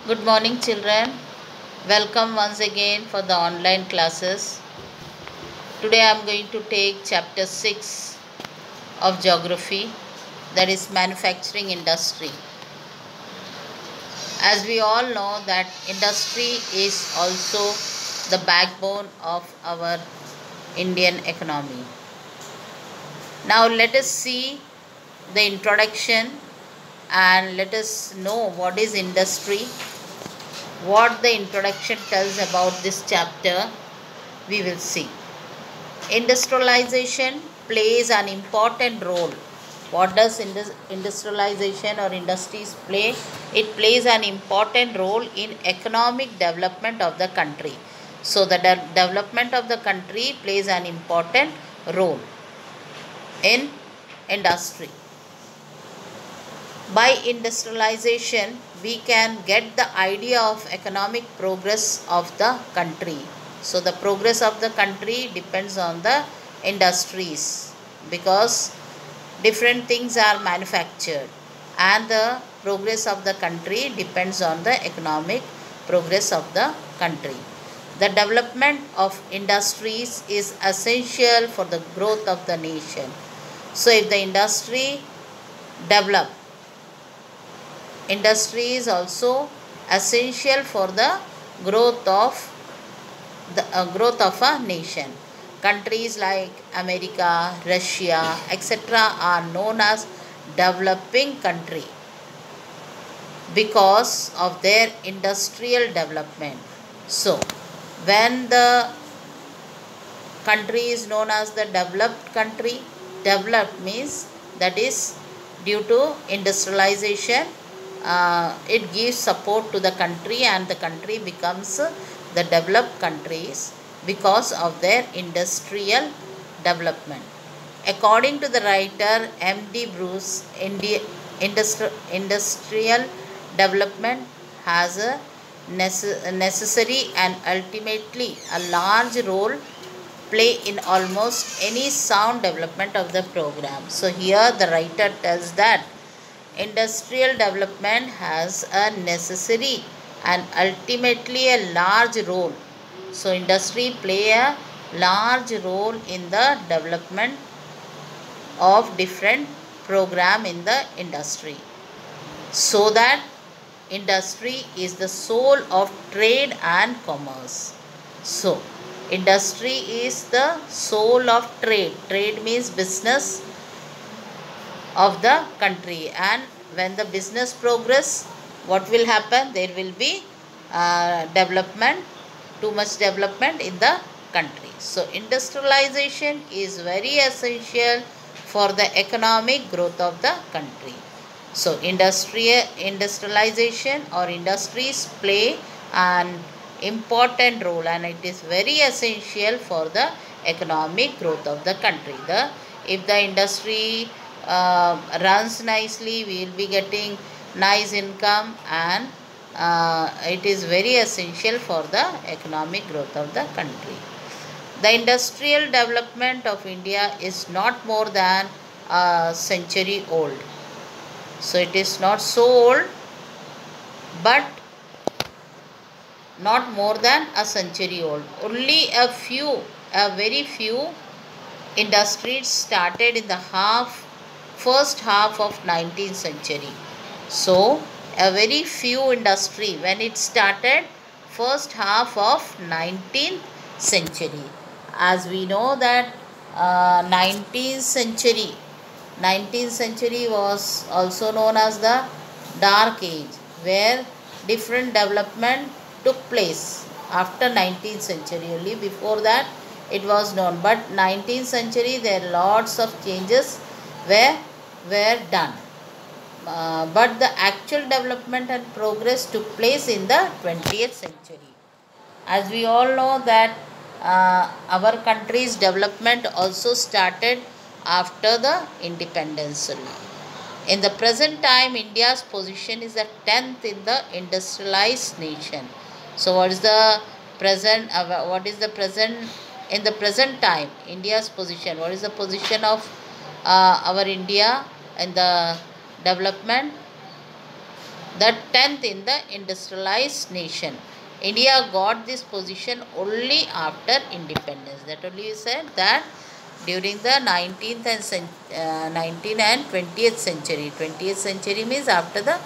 Good morning, children. Welcome once again for the online classes. Today I am going to take chapter 6 of geography, that is manufacturing industry. As we all know that industry is also the backbone of our Indian economy. Now let us see the introduction and let us know what is industry, what the introduction tells about this chapter. We will see. Industrialization plays an important role. What does industrialization or industries play? It plays an important role in economic development of the country. So the development of the country plays an important role in industry. By industrialization, we can get the idea of economic progress of the country. So the progress of the country depends on the industries, because different things are manufactured, and the progress of the country depends on the economic progress of the country. The development of industries is essential for the growth of the nation. So if the industry develop, industry is also essential for the growth of a nation. Countries like America, Russia, etc. are known as developing country because of their industrial development. So, when the country is known as the developed country, developed means that is due to industrialization, it gives support to the country, and the country becomes the developed countries because of their industrial development. According to the writer M.D. Bruce, industrial development has a necessary and ultimately a large role play in almost any sound development of the program. So here the writer tells that industrial development has a necessary and ultimately a large role. So industry play a large role in the development of different program in the industry, so that industry is the soul of trade and commerce. So industry is the soul of trade. Trade means business of the country, and when the business progress, what will happen? There will be development, too much development in the country. So industrialization is very essential for the economic growth of the country. So industrialization or industries play an important role, and it is very essential for the economic growth of the country. If the industry runs nicely, we will be getting nice income, and it is very essential for the economic growth of the country. The industrial development of India is not more than a century old. So it is not so old, but not more than a century old. Only a very few industries started in the first half of 19th century. So a very few industry when it started first half of 19th century. As we know that 19th century was also known as the dark age, where different development took place after 19th century. Only before that it was known, but 19th century there lots of changes were done, but the actual development and progress took place in the 20th century. As we all know that our country's development also started after the independence only. In the present time, India's position is the 10th in the industrialized nation. So what is the present in the present time, India's position? What is the position of our India in the development? the 10th in the industrialized nation. India got this position only after independence. That only you said that during the 19th and 20th century. 20th century means after the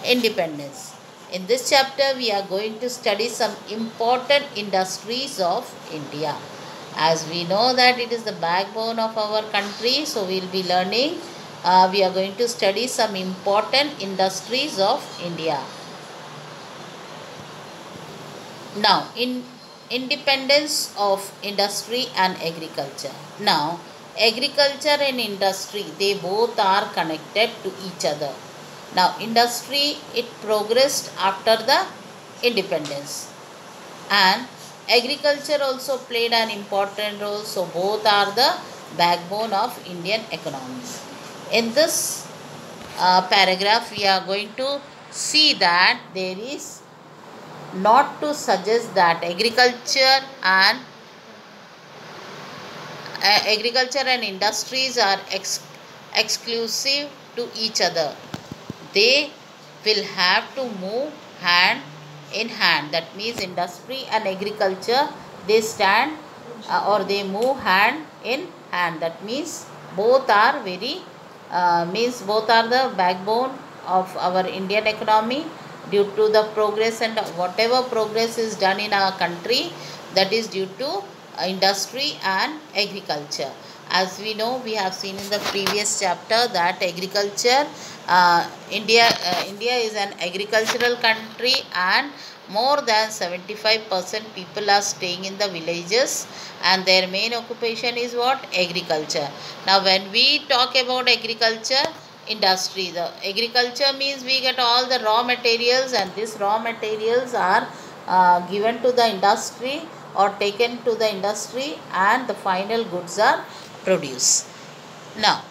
independence. In this chapter, we are going to study some important industries of India. As we know that it is the backbone of our country, so we will be learning. We are going to study some important industries of India. Now, in independence of industry and agriculture. Now, agriculture and industry, they both are connected to each other. Now, industry, it progressed after the independence, and agriculture also played an important role. So, both are the backbone of Indian economy. In this paragraph, we are going to see that there is not to suggest that agriculture and industries are exclusive to each other. They will have to move hand in hand. That means industry and agriculture, they stand or they move hand in hand. That means both are both are the backbone of our Indian economy. Due to the progress, and whatever progress is done in our country, that is due to industry and agriculture. As we know, we have seen in the previous chapter that agriculture, India is an agricultural country, and more than 75% people are staying in the villages, and their main occupation is what? Agriculture. Now, when we talk about agriculture, industry, the agriculture means we get all the raw materials, and these raw materials are given to the industry or taken to the industry, and the final goods are produced. Now,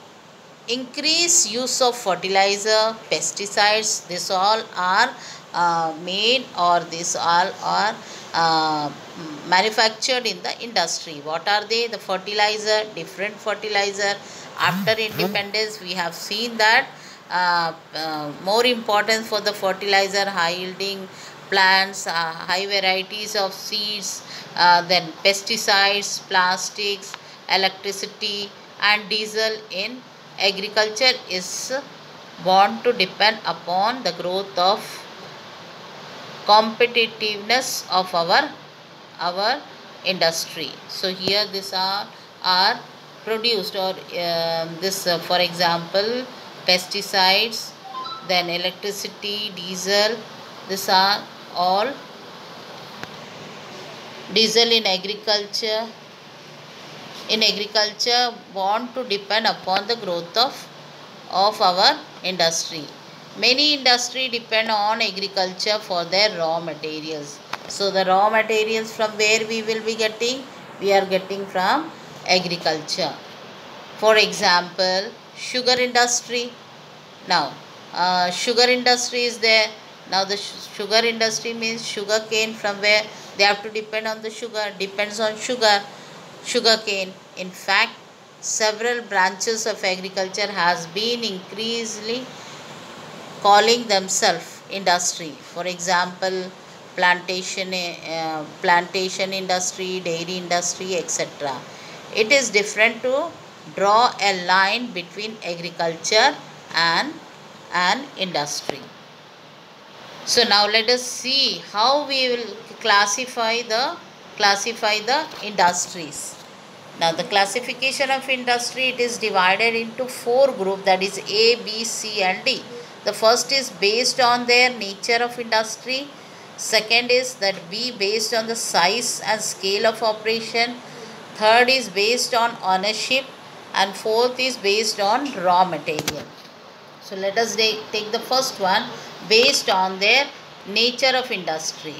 increase use of fertilizer, pesticides, this all are made, or this all are manufactured in the industry. What are they? The fertilizer, different fertilizer. After independence, we have seen that more importance for the fertilizer, high yielding plants, high varieties of seeds, then pesticides, plastics, electricity and diesel in agriculture is born to depend upon the growth of competitiveness of our industry. So here these are produced, or this for example pesticides, then electricity, diesel, these are all diesel in agriculture. In agriculture, want to depend upon the growth of our industry. Many industry depend on agriculture for their raw materials. So the raw materials from where we will be getting? We are getting from agriculture. For example, sugar industry. Now, sugar industry is there. Now the sugar industry means sugar cane, from where they have to depend on the sugar, depends on sugar cane. In fact, several branches of agriculture has been increasingly calling themselves industry. For example, plantation industry, dairy industry, etc. It is different to draw a line between agriculture and industry. So now let us see how we will classify the industries. Now the classification of industry, it is divided into 4 groups, that is A, B, C and D. The first is based on their nature of industry. Second is that B, based on the size and scale of operation. Third is based on ownership, and fourth is based on raw material. So let us take the first one, based on their nature of industry.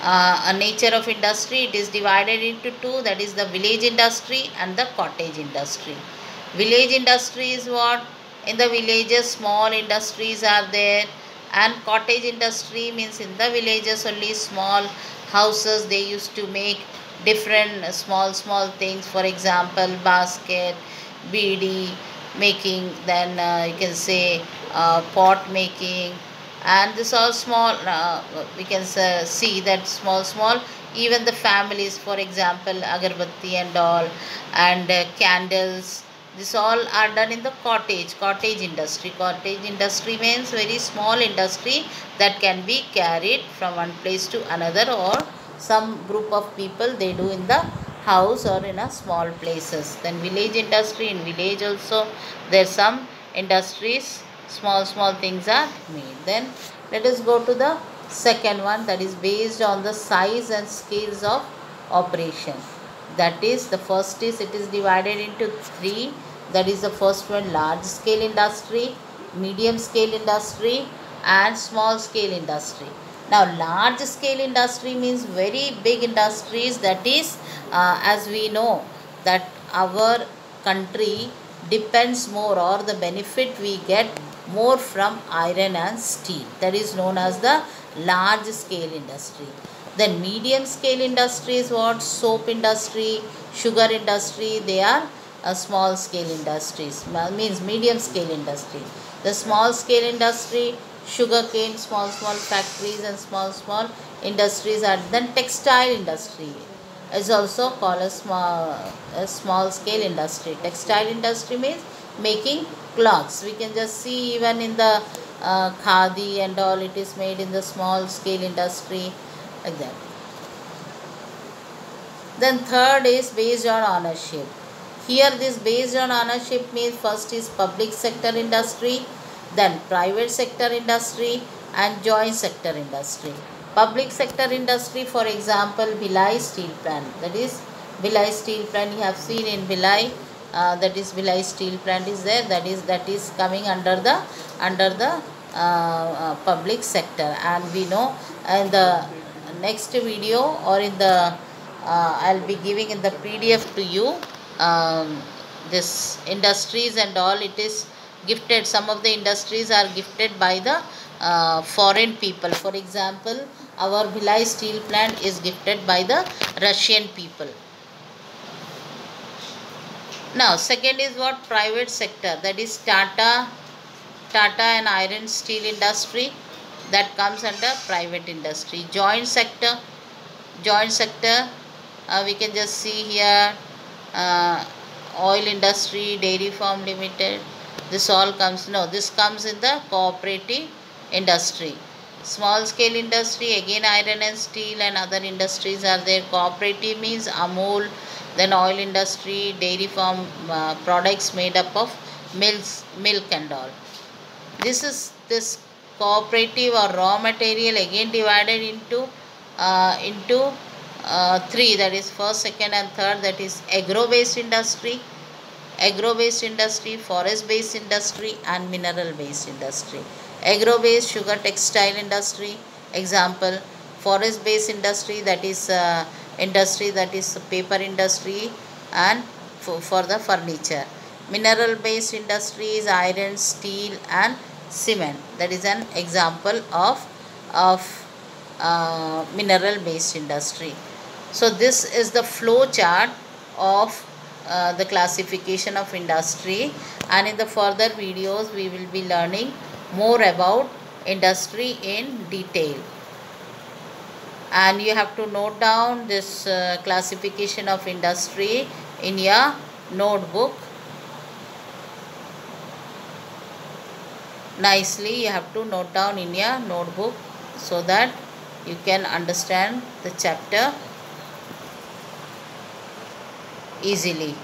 A nature of industry, it is divided into 2, that is the village industry and the cottage industry. Village industry is what? In the villages small industries are there, and cottage industry means in the villages only small houses they used to make different small things. For example, basket, beedi making, then you can say pot making, And this all small, we can see that small, even the families, for example agarbatti and all, and candles, this all are done in the cottage industry. Cottage industry means very small industry that can be carried from one place to another, or some group of people they do in the house or in a small places. Then village industry, in village also there's some industries, small things are made. Then let us go to the second one, that is based on the size and scales of operation. That is, the first is, it is divided into three. That is, the first one, large scale industry, medium scale industry, and small scale industry. Now large scale industry means very big industries. That is, as we know that our country depends more, or the benefit we get more from iron and steel. That is known as the large scale industry. Then medium scale industry is what? Soap industry, sugar industry, they are small scale industries, means medium scale industry. The small scale industry, sugarcane, small factories and small industries are. Then textile industry is also called a small scale industry. Textile industry means making cloths. We can just see even in the khadi and all, it is made in the small scale industry, like that. Then third is based on ownership. Here this based on ownership means first is public sector industry, then private sector industry, and joint sector industry. Public sector industry, for example, Bhilai Steel Plant. That is Bhilai Steel Plant, you have seen in Bhilai, that is Bhilai Steel Plant is there. That is coming under the public sector. And we know in the next video, or in the I'll be giving in the PDF to you, this industries and all, it is gifted. Some of the industries are gifted by the foreign people. For example, our Bhilai Steel Plant is gifted by the Russian people. Now second is what? Private sector. That is Tata and iron steel industry, that comes under private industry. Joint sector, we can just see here, oil industry, dairy farm limited, this all comes, no, this comes in the cooperative industry. Small scale industry, again iron and steel and other industries are there. Cooperative means Amul, then oil industry, dairy farm, products made up of milk and all. This cooperative or raw material again divided into three, that is first, second and third. That is agro based industry, forest based industry, and mineral based industry. Agro based, sugar, textile industry, example. Forest based industry, that is industry that is paper industry and for the furniture. Mineral based industry is iron, steel and cement. That is an example of mineral based industry. So this is the flow chart of the classification of industry, and in the further videos we will be learning more about industry in detail. And you have to note down this classification of industry in your notebook. Nicely you have to note down in your notebook so that you can understand the chapter easily.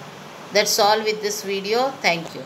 That's all with this video. Thank you.